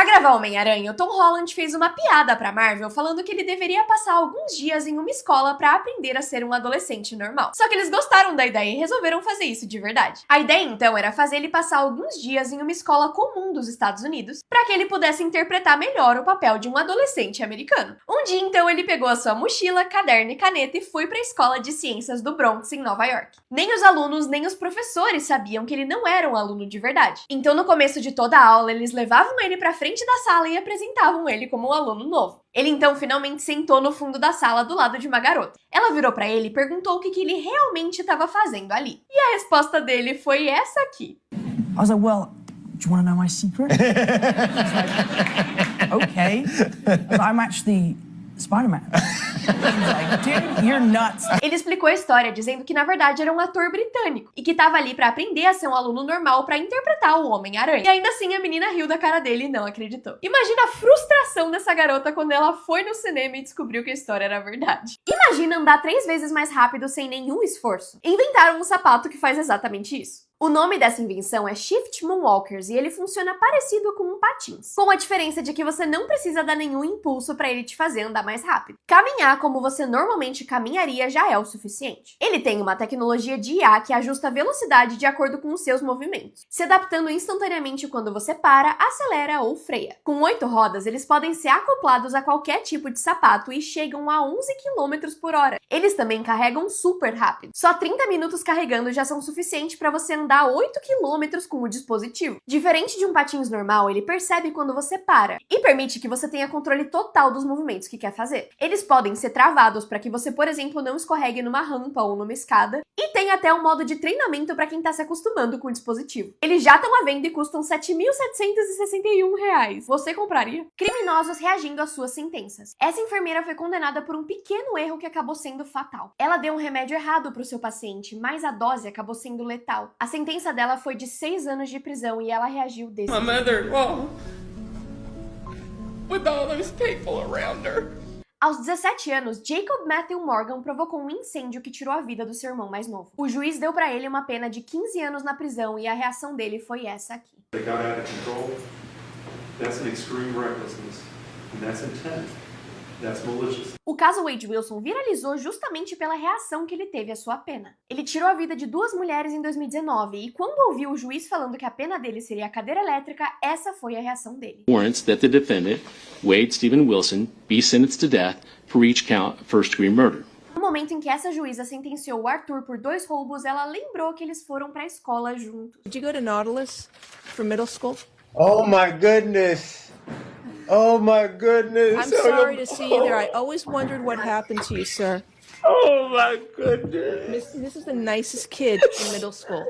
Pra gravar Homem-Aranha, o Tom Holland fez uma piada pra Marvel falando que ele deveria passar alguns dias em uma escola pra aprender a ser um adolescente normal. Só que eles gostaram da ideia e resolveram fazer isso de verdade. A ideia então era fazer ele passar alguns dias em uma escola comum dos Estados Unidos pra que ele pudesse interpretar melhor o papel de um adolescente americano. Um dia então ele pegou a sua mochila, caderno e caneta e foi pra escola de ciências do Bronx em Nova York. Nem os alunos nem os professores sabiam que ele não era um aluno de verdade. Então no começo de toda a aula eles levavam ele pra frente da sala e apresentavam ele como um aluno novo. Ele então finalmente sentou no fundo da sala do lado de uma garota. Ela virou pra ele e perguntou o que ele realmente estava fazendo ali. E a resposta dele foi essa aqui. I was like, well, do you want to know my secret? Like, okay. I'm actually Spider-Man. Like, dude, you're nuts. Ele explicou a história dizendo que na verdade era um ator britânico e que tava ali pra aprender a ser um aluno normal pra interpretar o Homem-Aranha. E ainda assim a menina riu da cara dele e não acreditou. Imagina a frustração dessa garota quando ela foi no cinema e descobriu que a história era verdade. Imagina andar 3 vezes mais rápido sem nenhum esforço. Inventaram um sapato que faz exatamente isso. O nome dessa invenção é Shift Moonwalkers e ele funciona parecido com um patins, com a diferença de que você não precisa dar nenhum impulso para ele te fazer andar mais rápido. Caminhar como você normalmente caminharia já é o suficiente. Ele tem uma tecnologia de IA que ajusta a velocidade de acordo com os seus movimentos, se adaptando instantaneamente quando você para, acelera ou freia. Com 8 rodas, eles podem ser acoplados a qualquer tipo de sapato e chegam a 11 km por hora. Eles também carregam super rápido. Só 30 minutos carregando já são suficientes para você andar 8 km com o dispositivo. Diferente de um patins normal, ele percebe quando você para e permite que você tenha controle total dos movimentos que quer fazer. Eles podem ser travados para que você, por exemplo, não escorregue numa rampa ou numa escada, e tem até um modo de treinamento para quem está se acostumando com o dispositivo. Eles já estão à venda e custam R$ 7.761. Você compraria? Criminosos reagindo às suas sentenças. Essa enfermeira foi condenada por um pequeno erro que acabou sendo fatal. Ela deu um remédio errado para o seu paciente, mas a dose acabou sendo letal. A sentença dela foi de 6 anos de prisão e ela reagiu desse jeito. My mother-in-law, with all those people around her. Aos 17 anos, Jacob Matthew Morgan provocou um incêndio que tirou a vida do seu irmão mais novo. O juiz deu pra ele uma pena de 15 anos na prisão e a reação dele foi essa aqui. They got out of control. That's an extreme recklessness. And that's intent. That's malicious. O caso Wade Wilson viralizou justamente pela reação que ele teve à sua pena. Ele tirou a vida de 2 mulheres em 2019 e quando ouviu o juiz falando que a pena dele seria a cadeira elétrica, essa foi a reação dele. Warrants that the defendant, Wade Stephen Wilson, be sentenced to death for each count of first-degree murder. No momento em que essa juíza sentenciou o Arthur por 2 roubos, ela lembrou que eles foram pra escola juntos. Did you go to Nautilus for middle school? Oh my goodness. Oh my goodness. I'm sorry to see you there. I always wondered what happened to you, sir. Oh my goodness. This is the nicest kid in middle school.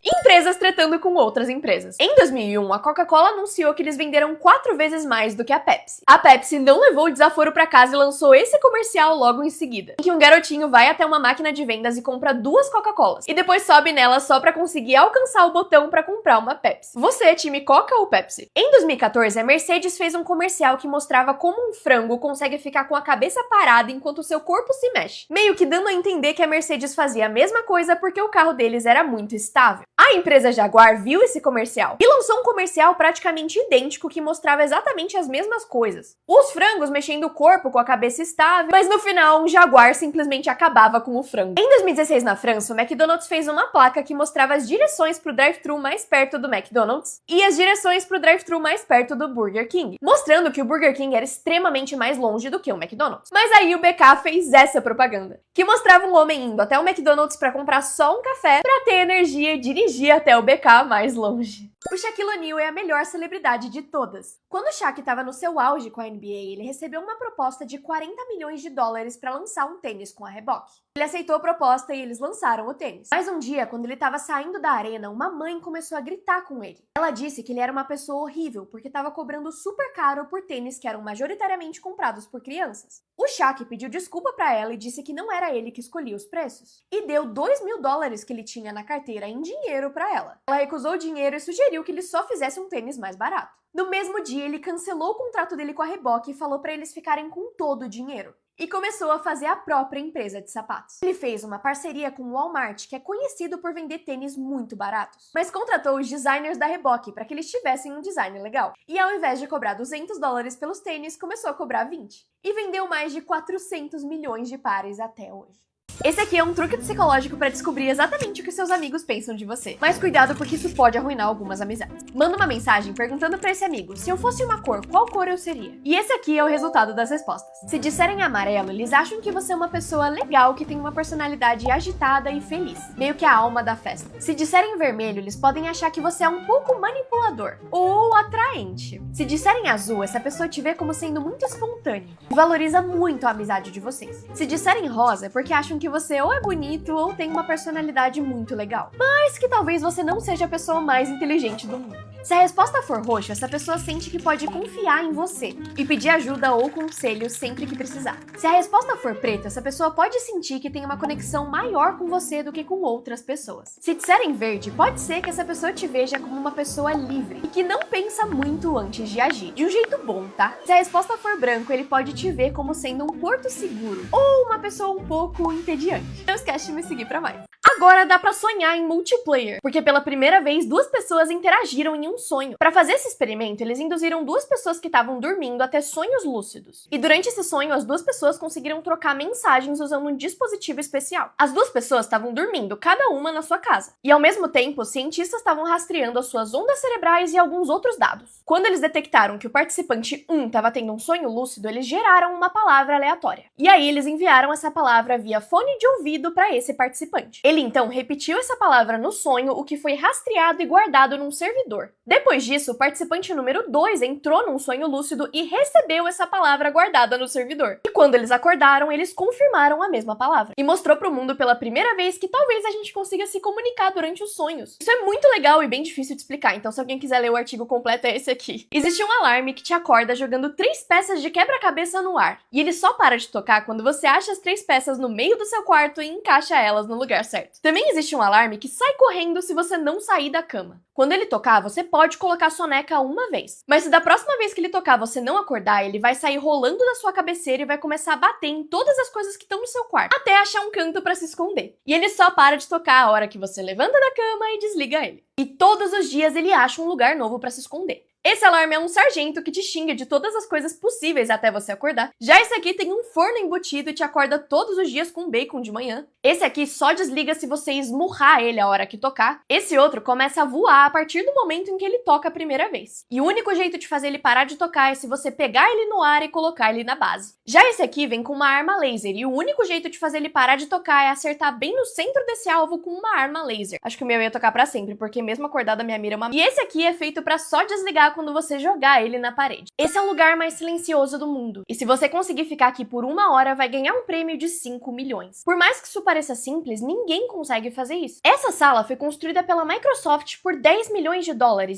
Empresas tretando com outras empresas. Em 2001, a Coca-Cola anunciou que eles venderam 4 vezes mais do que a Pepsi. A Pepsi não levou o desaforo pra casa e lançou esse comercial logo em seguida, em que um garotinho vai até uma máquina de vendas e compra 2 Coca-Colas, e depois sobe nela só pra conseguir alcançar o botão pra comprar uma Pepsi. Você é time Coca ou Pepsi? Em 2014, a Mercedes fez um comercial que mostrava como um frango consegue ficar com a cabeça parada enquanto o seu corpo se mexe, meio que dando a entender que a Mercedes fazia a mesma coisa porque o carro deles era muito estável. A empresa Jaguar viu esse comercial e lançou um comercial praticamente idêntico que mostrava exatamente as mesmas coisas. Os frangos mexendo o corpo com a cabeça estável, mas no final um Jaguar simplesmente acabava com o frango. Em 2016 na França, o McDonald's fez uma placa que mostrava as direções pro drive-thru mais perto do McDonald's e as direções pro drive-thru mais perto do Burger King, mostrando que o Burger King era extremamente mais longe do que o McDonald's. Mas aí o BK fez essa propaganda, que mostrava um homem indo até o McDonald's para comprar só um café para ter energia e dirigir até o BK mais longe. O Shaquille O'Neal é a melhor celebridade de todas. Quando o Shaq estava no seu auge com a NBA, ele recebeu uma proposta de 40 milhões de dólares para lançar um tênis com a Reebok. Ele aceitou a proposta e eles lançaram o tênis. Mas um dia, quando ele estava saindo da arena, uma mãe começou a gritar com ele. Ela disse que ele era uma pessoa horrível porque estava cobrando super caro por tênis que eram majoritariamente comprados por crianças. O Shaq pediu desculpa para ela e disse que não era ele que escolhia os preços. E deu 2 mil dólares que ele tinha na carteira em dinheiro para ela. Ela recusou o dinheiro e sugeriu que ele só fizesse um tênis mais barato. No mesmo dia, ele cancelou o contrato dele com a Reebok e falou para eles ficarem com todo o dinheiro. e começou a fazer a própria empresa de sapatos. Ele fez uma parceria com o Walmart, que é conhecido por vender tênis muito baratos, mas contratou os designers da Reebok para que eles tivessem um design legal. E ao invés de cobrar $200 pelos tênis, começou a cobrar 20. E vendeu mais de 400 milhões de pares até hoje. Esse aqui é um truque psicológico para descobrir exatamente o que seus amigos pensam de você. Mas cuidado porque isso pode arruinar algumas amizades. Manda uma mensagem perguntando para esse amigo: se eu fosse uma cor, qual cor eu seria? E esse aqui é o resultado das respostas. Se disserem amarelo, eles acham que você é uma pessoa legal que tem uma personalidade agitada e feliz, meio que a alma da festa. Se disserem vermelho, eles podem achar que você é um pouco manipulador ou atraente. Se disserem azul, essa pessoa te vê como sendo muito espontâneo e valoriza muito a amizade de vocês. Se disserem rosa, é porque acham que você ou é bonito ou tem uma personalidade muito legal, mas que talvez você não seja a pessoa mais inteligente do mundo. Se a resposta for roxo, essa pessoa sente que pode confiar em você e pedir ajuda ou conselho sempre que precisar. Se a resposta for preta, essa pessoa pode sentir que tem uma conexão maior com você do que com outras pessoas. Se disserem verde, pode ser que essa pessoa te veja como uma pessoa livre e que não pensa muito antes de agir, de um jeito bom, tá? Se a resposta for branco, ele pode te ver como sendo um porto seguro ou uma pessoa um pouco entediante. Não esquece de me seguir pra mais. Agora dá pra sonhar em multiplayer, porque pela primeira vez 2 pessoas interagiram em um sonho. Pra fazer esse experimento, eles induziram 2 pessoas que estavam dormindo a ter sonhos lúcidos. E durante esse sonho, as 2 pessoas conseguiram trocar mensagens usando um dispositivo especial. As 2 pessoas estavam dormindo, cada uma na sua casa. E ao mesmo tempo, os cientistas estavam rastreando as suas ondas cerebrais e alguns outros dados. Quando eles detectaram que o participante 1 estava tendo um sonho lúcido, eles geraram uma palavra aleatória. E aí eles enviaram essa palavra via fone de ouvido para esse participante. Ele então repetiu essa palavra no sonho, o que foi rastreado e guardado num servidor. Depois disso, o participante número 2 entrou num sonho lúcido e recebeu essa palavra guardada no servidor. E quando eles acordaram, eles confirmaram a mesma palavra. E mostrou pro mundo pela primeira vez que talvez a gente consiga se comunicar durante os sonhos. Isso é muito legal e bem difícil de explicar, então se alguém quiser ler o artigo completo é esse aqui. Existe um alarme que te acorda jogando 3 peças de quebra-cabeça no ar. E ele só para de tocar quando você acha as 3 peças no meio do seu quarto e encaixa elas no lugar certo. Também existe um alarme que sai correndo se você não sair da cama. Quando ele tocar, você pode colocar a soneca uma vez. Mas se da próxima vez que ele tocar você não acordar, ele vai sair rolando da sua cabeceira e vai começar a bater em todas as coisas que estão no seu quarto, até achar um canto pra se esconder. E ele só para de tocar a hora que você levanta da cama e desliga ele. E todos os dias ele acha um lugar novo pra se esconder. Esse alarme é um sargento que te xinga de todas as coisas possíveis até você acordar. Já esse aqui tem um forno embutido e te acorda todos os dias com bacon de manhã. Esse aqui só desliga se você esmurrar ele a hora que tocar. Esse outro começa a voar a partir do momento em que ele toca a primeira vez. E o único jeito de fazer ele parar de tocar é se você pegar ele no ar e colocar ele na base. Já esse aqui vem com uma arma laser e o único jeito de fazer ele parar de tocar é acertar bem no centro desse alvo com uma arma laser. Acho que o meu ia tocar pra sempre, porque mesmo acordada minha mira é uma... E esse aqui é feito pra só desligar quando você jogar ele na parede. Esse é o lugar mais silencioso do mundo. E se você conseguir ficar aqui por 1 hora, vai ganhar um prêmio de 5 milhões. Por mais que isso pareça simples, ninguém consegue fazer isso. Essa sala foi construída pela Microsoft por $10 milhões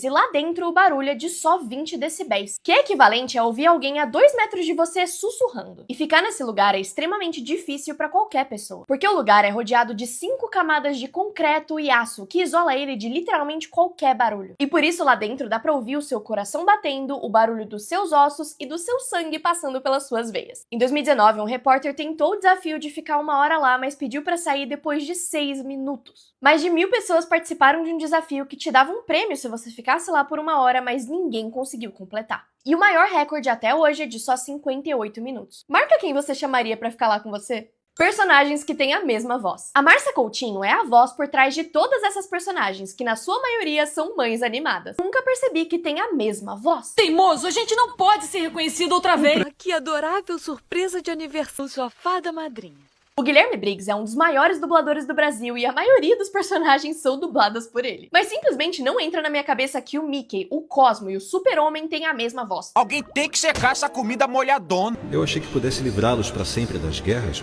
e lá dentro o barulho é de só 20 decibéis, que é equivalente a ouvir alguém a 2 metros de você sussurrando. E ficar nesse lugar é extremamente difícil para qualquer pessoa, porque o lugar é rodeado de 5 camadas de concreto e aço, que isola ele de literalmente qualquer barulho. E por isso lá dentro dá pra ouvir o seu coração batendo, o barulho dos seus ossos e do seu sangue passando pelas suas veias. Em 2019, um repórter tentou o desafio de ficar 1 hora lá, mas pediu pra sair depois de 6 minutos. Mais de 1000 pessoas participaram de um desafio que te dava um prêmio se você ficasse lá por 1 hora, mas ninguém conseguiu completar. E o maior recorde até hoje é de só 58 minutos. Marca quem você chamaria pra ficar lá com você. Personagens que têm a mesma voz. A Márcia Coutinho é a voz por trás de todas essas personagens, que na sua maioria são mães animadas. Nunca percebi que tem a mesma voz. Teimoso, a gente não pode ser reconhecido outra vez. Que adorável surpresa de aniversário, sua fada madrinha. O Guilherme Briggs é um dos maiores dubladores do Brasil e a maioria dos personagens são dubladas por ele. Mas simplesmente não entra na minha cabeça que o Mickey, o Cosmo e o Super-Homem têm a mesma voz. Alguém tem que secar essa comida molhadona. Eu achei que pudesse livrá-los pra sempre das guerras.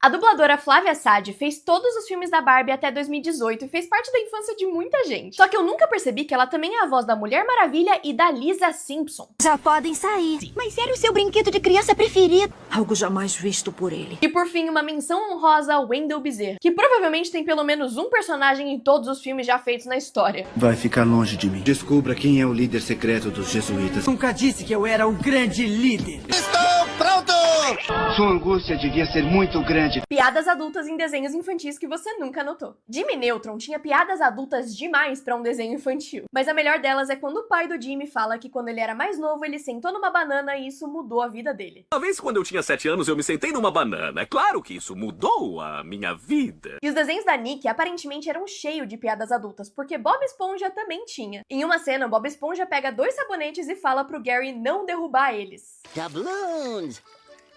A dubladora Flávia Sade fez todos os filmes da Barbie até 2018 e fez parte da infância de muita gente. Só que eu nunca percebi que ela também é a voz da Mulher Maravilha e da Lisa Simpson. Já podem sair. Mas era o seu brinquedo de criança preferido. Algo jamais visto por ele. E por fim, uma menção honrosa ao Wendell Bezerra, que provavelmente tem pelo menos um personagem em todos os filmes já feitos na história. Vai ficar longe de mim. Descubra quem é o líder secreto dos jesuítas. Nunca disse que eu era o grande líder. Estou pronto Sua angústia devia ser muito grande. Piadas adultas em desenhos infantis que você nunca notou. Jimmy Neutron tinha piadas adultas demais pra um desenho infantil. Mas a melhor delas é quando o pai do Jimmy fala que quando ele era mais novo, ele sentou numa banana e isso mudou a vida dele. Uma vez quando eu tinha 7 anos, eu me sentei numa banana. É claro que isso mudou a minha vida. E os desenhos da Nick aparentemente eram cheios de piadas adultas, porque Bob Esponja também tinha. Em uma cena, Bob Esponja pega 2 sabonetes e fala pro Gary não derrubar eles. Doubloons.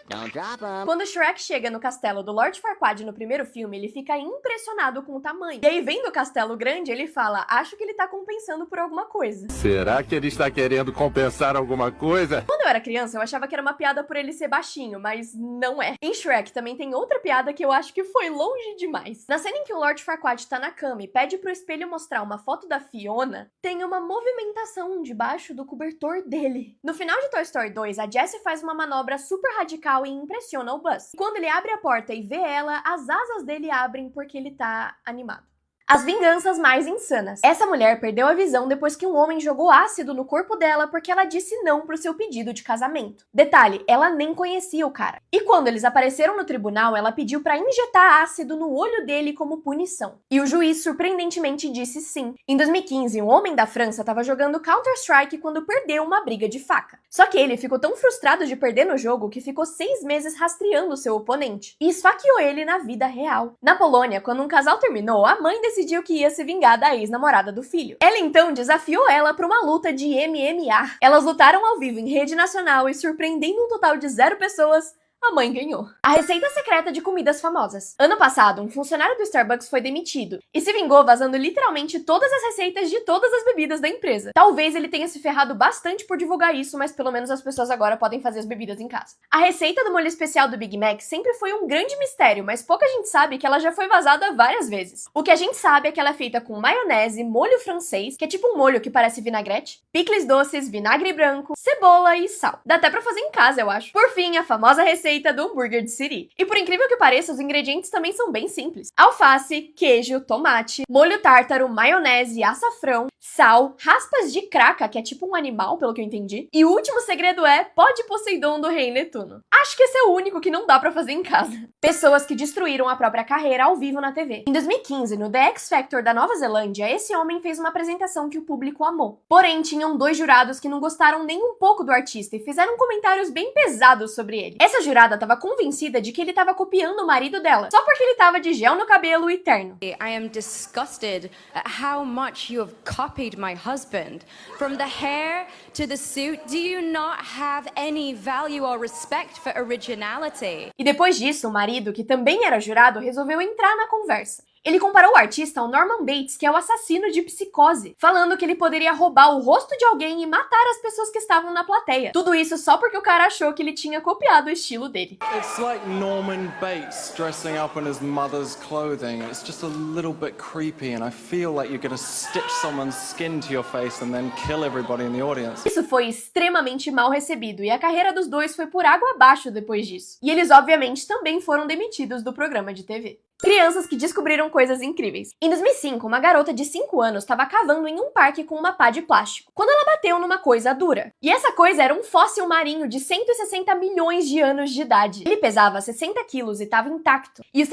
Don't drop them. Quando Shrek chega no castelo do Lord Farquaad no primeiro filme, ele fica impressionado com o tamanho. E aí, vendo o castelo grande, ele fala, acho que ele tá compensando por alguma coisa. Será que ele está querendo compensar alguma coisa? Quando eu era criança, eu achava que era uma piada por ele ser baixinho, mas não é. Em Shrek também tem outra piada que eu acho que foi longe demais. Na cena em que o Lord Farquaad tá na cama e pede pro espelho mostrar uma foto da Fiona, tem uma movimentação debaixo do cobertor dele. No final de Toy Story 2, a Jessie faz uma manobra super radical e impressiona o Buzz. E quando ele abre a porta e vê ela, as asas dele abrem porque ele tá animado. As vinganças mais insanas. Essa mulher perdeu a visão depois que um homem jogou ácido no corpo dela porque ela disse não pro seu pedido de casamento. Detalhe, ela nem conhecia o cara. E quando eles apareceram no tribunal, ela pediu pra injetar ácido no olho dele como punição. E o juiz surpreendentemente disse sim. Em 2015, um homem da França tava jogando Counter-Strike quando perdeu uma briga de faca. Só que ele ficou tão frustrado de perder no jogo que ficou 6 meses rastreando seu oponente e esfaqueou ele na vida real. Na Polônia, quando um casal terminou, a mãe decidiu que ia se vingar da ex-namorada do filho. Ela então desafiou ela para uma luta de MMA. Elas lutaram ao vivo em rede nacional e, surpreendendo um total de 0 pessoas, a mãe ganhou. A receita secreta de comidas famosas. Ano passado, um funcionário do Starbucks foi demitido e se vingou vazando literalmente todas as receitas de todas as bebidas da empresa. Talvez ele tenha se ferrado bastante por divulgar isso, mas pelo menos as pessoas agora podem fazer as bebidas em casa. A receita do molho especial do Big Mac sempre foi um grande mistério, mas pouca gente sabe que ela já foi vazada várias vezes. O que a gente sabe é que ela é feita com maionese, molho francês, que é tipo um molho que parece vinagrete, picles doces, vinagre branco, cebola e sal. Dá até pra fazer em casa, eu acho. Por fim, a famosa receita do hambúrguer de Siri. E por incrível que pareça, os ingredientes também são bem simples. Alface, queijo, tomate, molho tártaro, maionese, açafrão, sal, raspas de craca, que é tipo um animal, pelo que eu entendi. E o último segredo é pó de Poseidon do Rei Netuno. Acho que esse é o único que não dá pra fazer em casa. Pessoas que destruíram a própria carreira ao vivo na TV. Em 2015, no The X Factor da Nova Zelândia, esse homem fez uma apresentação que o público amou. Porém, tinham 2 jurados que não gostaram nem um pouco do artista e fizeram comentários bem pesados sobre ele. Essa jurada estava convencida de que ele estava copiando o marido dela, só porque ele estava de gel no cabelo e terno. I am disgusted at how much you have copied my husband. From the hair to the suit, do you not have any value or respect for originality? E depois disso, o marido, que também era jurado, resolveu entrar na conversa. Ele comparou o artista ao Norman Bates, que é o assassino de Psicose, falando que ele poderia roubar o rosto de alguém e matar as pessoas que estavam na plateia. Tudo isso só porque o cara achou que ele tinha copiado o estilo dele. It's like Norman Bates dressing up in his mother's clothing. It's just a little bit creepy and I feel like you're gonna stitch someone's skin to your face and then kill everybody in the audience. Isso foi extremamente mal recebido e a carreira dos dois foi por água abaixo depois disso. E eles obviamente também foram demitidos do programa de TV. Crianças que descobriram coisas incríveis. Em 2005, uma garota de 5 anos estava cavando em um parque com uma pá de plástico, quando ela bateu numa coisa dura. E essa coisa era um fóssil marinho de 160 milhões de anos de idade. Ele pesava 60 quilos e estava intacto. E o